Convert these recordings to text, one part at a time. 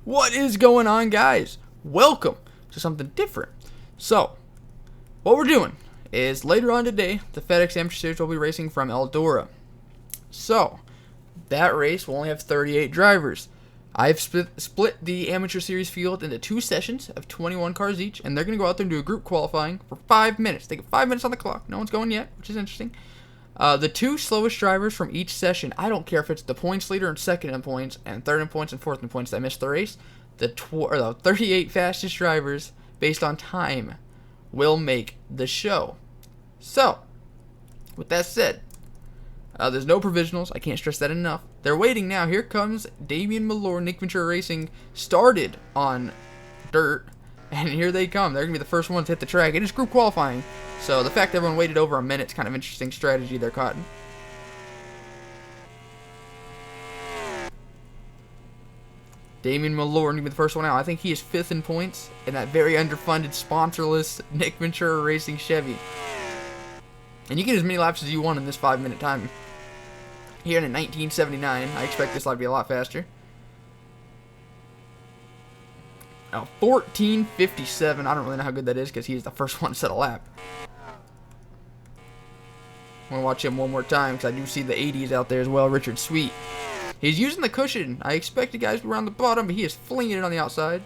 What is going on, guys? Welcome to something different. So, what we're doing is later on today, the FedEx Amateur Series will be racing from Eldora. So, that race will only have 38 drivers. I've split the Amateur Series field into 2 sessions of 21 cars each, and they're going to go out there and do a group qualifying for 5 minutes. They get 5 minutes on the clock. No one's going yet, which is interesting. The 2 slowest drivers from each session, I don't care if it's the points leader and second in points, and third in points and fourth in points that missed the race, the 38 fastest drivers, based on time, will make the show. So, with that said, there's no provisionals. I can't stress that enough. They're waiting now. Here comes Damian Malloy. Nick Ventura Racing started on dirt, and here they come. They're going to be the first ones to hit the track. It is group qualifying, so the fact that everyone waited over a minute is kind of interesting strategy they're caught in. Damian Malloy going to be the first one out. I think he is 5th in points in that very underfunded, sponsorless Nick Ventura Racing Chevy. And you get as many laps as you want in this 5-minute time. Here in 1979, I expect this lap to be a lot faster. Now, 14:57. I don't really know how good that is because he's the first one to set a lap. I'm going to watch him one more time because I do see the 80s out there as well. Richard Sweet. He's using the cushion. I expected guys to be around the bottom, but he is flinging it on the outside.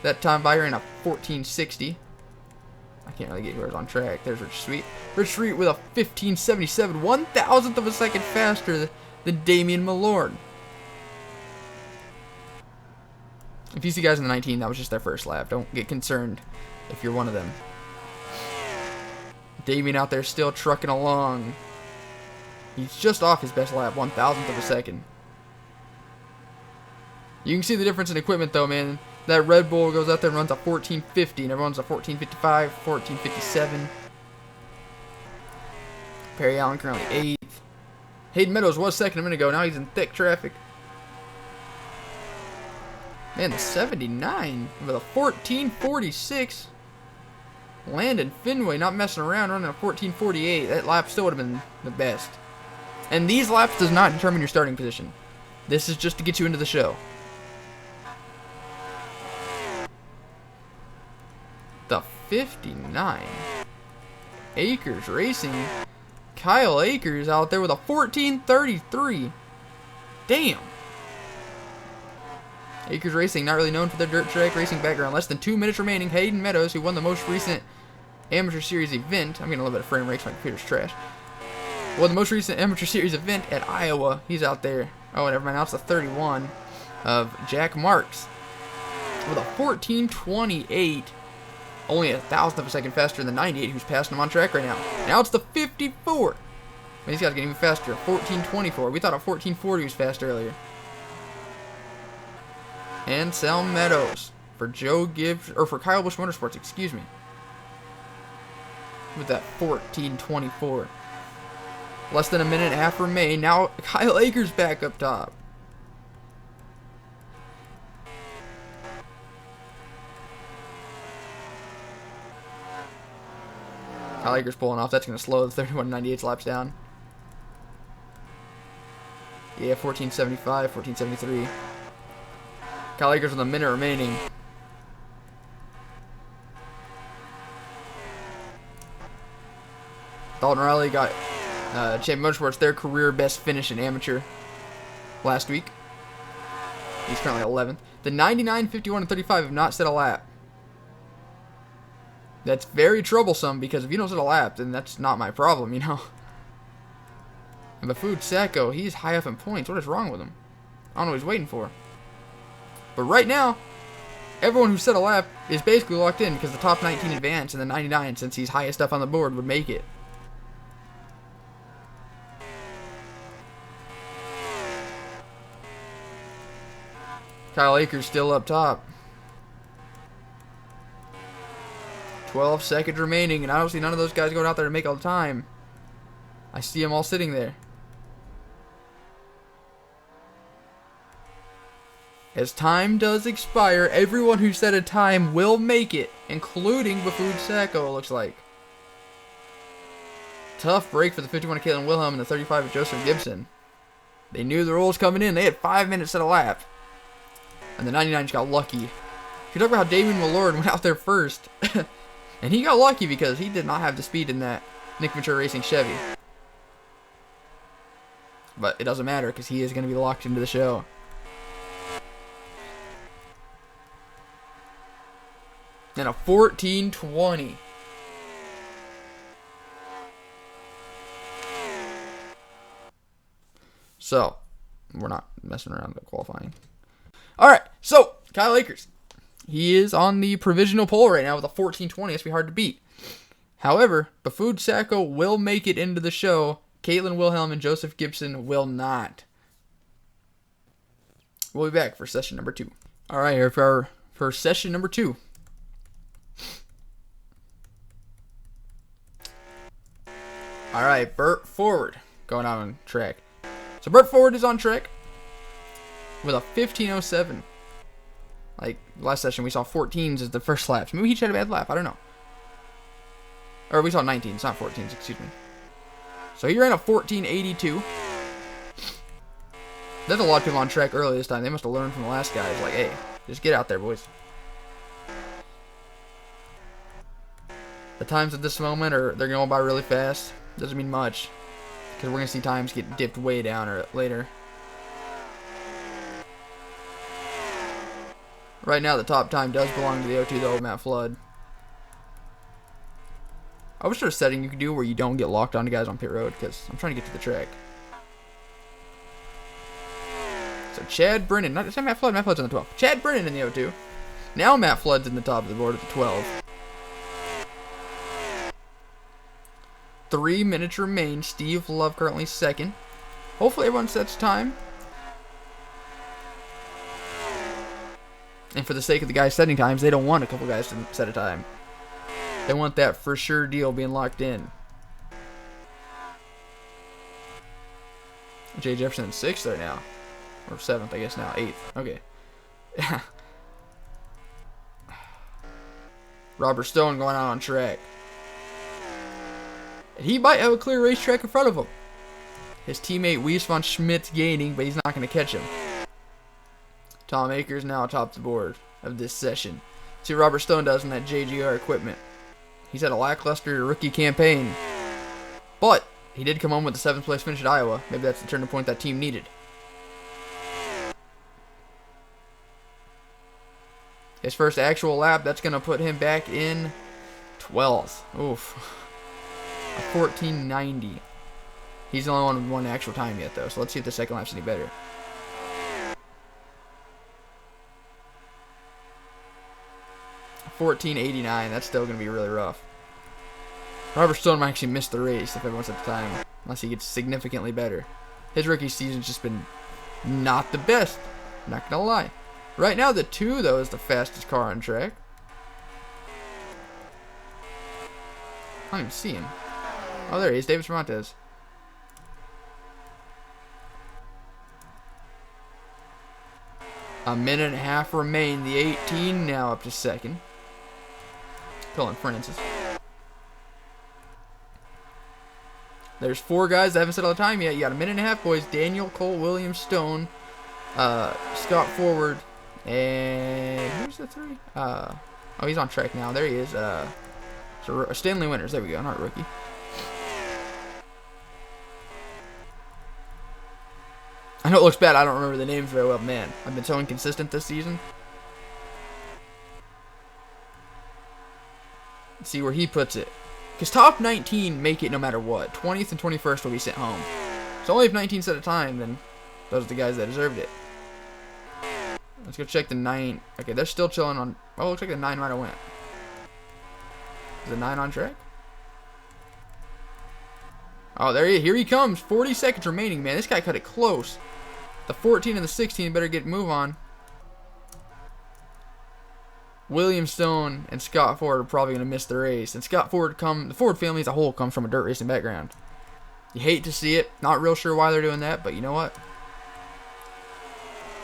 That time by in a 14:60. I can't really get whoever's on track. There's Richard Sweet. Richard Sweet with a 15:77. 1,000th of a second faster than Damian Malloy. If you see guys in the 19, that was just their first lap. Don't get concerned if you're one of them. Damian out there still trucking along. He's just off his best lap, 1,000th of a second. You can see the difference in equipment though, man. That Red Bull goes out there and runs a 14:50, and everyone's a 14:55, 14:57. Perry Allen currently 8th. Hayden Meadows was 2nd a minute ago. Now he's in thick traffic. Man, the 79 with a 14:46. Landon Finway not messing around, running a 14:48. That lap still would have been the best. And these laps does not determine your starting position. This is just to get you into the show. The 59. Akers Racing. Kyle Akers out there with a 14:33. Damn. Akers Racing, not really known for their dirt track racing background. Less than 2 minutes remaining. Hayden Meadows, who won the most recent Amateur Series event. I'm getting a little bit of frame rate, so my computer's trash. Well, the most recent Amateur Series event at Iowa. He's out there. Oh, never mind. Now it's the 31 of Jack Marks with a 14:28. Only 1,000th of a second faster than the 98, who's passing him on track right now. Now it's the 54. Man, these guys getting even faster. 14:24. We thought a 14:40 was fast earlier. And Sal Meadows for Joe Gibbs, or for Kyle Busch Motorsports, excuse me, with that 14:24. Less than a minute and a half remain. Now Kyle Akers back up top. Kyle Akers pulling off. That's going to slow the 31.98 laps down. Yeah, 14:75, 14:73. Kyle Akers with a minute remaining. Dalton Riley got Champion Motorsports their career best finish in amateur last week. He's currently 11th. The 99, 51, and 35 have not set a lap. That's very troublesome because if you don't set a lap, then that's not my problem, you know. And Bafud Sacco, he's high up in points. What is wrong with him? I don't know what he's waiting for. But right now, everyone who set a lap is basically locked in because the top 19 advance and the 99, since he's highest up on the board, would make it. Kyle Akers still up top. 12 seconds remaining, and I don't see none of those guys going out there to make all the time. I see them all sitting there. As time does expire, everyone who set a time will make it, including Bafud Sacco, it looks like. Tough break for the 51 of Caitlin Wilhelm and the 35 of Joseph Gibson. They knew the rules coming in. They had 5 minutes at a lap. And the 99 just got lucky. If you talk about how Damien Malord went out there first, and he got lucky because he did not have the speed in that Nick Ventura Racing Chevy. But it doesn't matter because he is going to be locked into the show. And a 14:20. So, we're not messing around with qualifying. Alright, so, Kyle Akers. He is on the provisional pole right now with a 14:20. It's be hard to beat. However, Baffood Sacco will make it into the show. Caitlin Wilhelm and Joseph Gibson will not. We'll be back for session number 2. Alright, here for session number 2. Alright, Burt Forward going out on track. So Burt Forward is on track with a 15:07. Like last session, we saw 14s as the first laps. Maybe he had a bad lap. I don't know. Or we saw 19s, not 14s. Excuse me. So he ran a 14:82. There's a lot of people on track early this time. They must have learned from the last guys. Like, hey, just get out there, boys. The times at this moment they're going by really fast. Doesn't mean much. Because we're going to see times get dipped way down or later. Right now, the top time does belong to the O2, though, Matt Flood. I wish there was a setting you could do where you don't get locked onto guys on pit road, because I'm trying to get to the track. So Chad Brennan, not Matt Flood. Matt Flood's on the 12. Chad Brennan in the O2. Now Matt Flood's in the top of the board at the 12. 3 minutes remain. Steve Love currently second. Hopefully everyone sets time. And for the sake of the guys setting times, they don't want a couple guys to set a time. They want that for sure deal being locked in. Jay Jefferson in 6th right now. Or 7th, I guess now. 8th. Okay. Robert Stone going out on track. He might have a clear racetrack in front of him. His teammate Weiss von Schmidt's gaining, but he's not going to catch him. Tom Akers now atop the board of this session. See what Robert Stone does in that JGR equipment. He's had a lackluster rookie campaign, but he did come home with the 7th place finish at Iowa. Maybe that's the turning point that team needed. His first actual lap, that's going to put him back in 12th. Oof. A 14:90. He's the only one with one actual time yet, though. So let's see if the second lap's any better. A 14:89. That's still going to be really rough. Robert Stone might actually miss the race if everyone's at the time, unless he gets significantly better. His rookie season's just been not the best. Not going to lie. Right now, the 2, though, is the fastest car on track. I don't even see him. Oh, there he is, David Cervantes. A minute and a half remain. The 18 now up to second. Colin Francis. There's 4 guys that haven't set all the time yet. You got a minute and a half, boys. Daniel, Cole, William, Stone, Scott Forward, and who's the 3? Oh, he's on track now. There he is. So Stanley Winters. There we go. Not rookie. I know it looks bad. I don't remember the names very well. Man, I've been so inconsistent this season. Let's see where he puts it. Because top 19 make it no matter what. 20th and 21st will be sent home. So only if 19 set a time, then those are the guys that deserved it. Let's go check the 9. Okay, they're still chilling on... Oh, looks like the 9 might have went. Is the 9 on track? Oh, here he comes. 40 seconds remaining, man. This guy cut it close. The 14 and the 16 better get move on. William Stone and Scott Ford are probably going to miss the race. And Scott Ford the Ford family as a whole comes from a dirt racing background. You hate to see it. Not real sure why they're doing that, but you know what?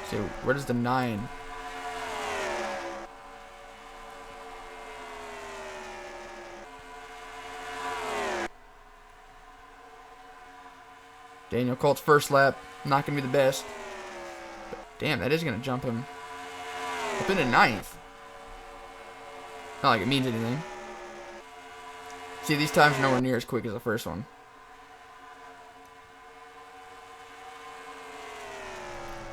So, where does the 9? Daniel Colt's first lap. Not going to be the best. But damn, that is going to jump him. Up into 9th. Not like it means anything. See, these times are nowhere near as quick as the first one.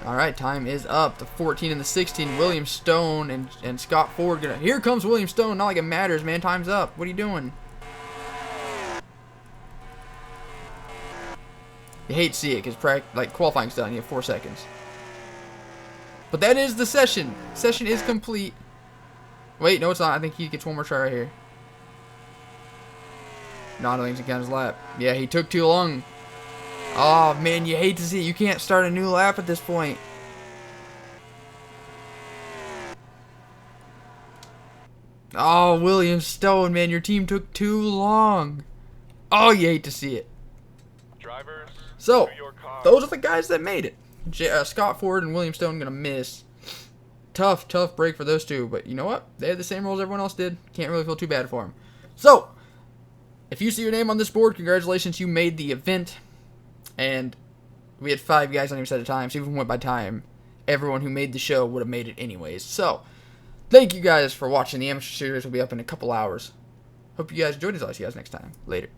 Alright, time is up. The 14 and the 16. William Stone and Scott Ford. Here comes William Stone. Not like it matters, man. Time's up. What are you doing? You hate to see it because like qualifying's done. You have 4 seconds. But that is the session. Session is complete. Wait, no, it's not. I think he gets one more try right here. No, I don't think he can count his lap. Yeah, he took too long. Oh, man, you hate to see it. You can't start a new lap at this point. Oh, William Stone, man, your team took too long. Oh, you hate to see it. Drivers, so, those are the guys that made it. Scott Ford and William Stone gonna miss. Tough break for those two. But you know what? They had the same rules everyone else did. Can't really feel too bad for them. So, if you see your name on this board, congratulations, you made the event. And we had 5 guys on each side of time, so even if we went by time, everyone who made the show would have made it anyways. So, thank you guys for watching. The amateur series will be up in a couple hours. Hope you guys enjoyed it. I'll see you guys next time. Later.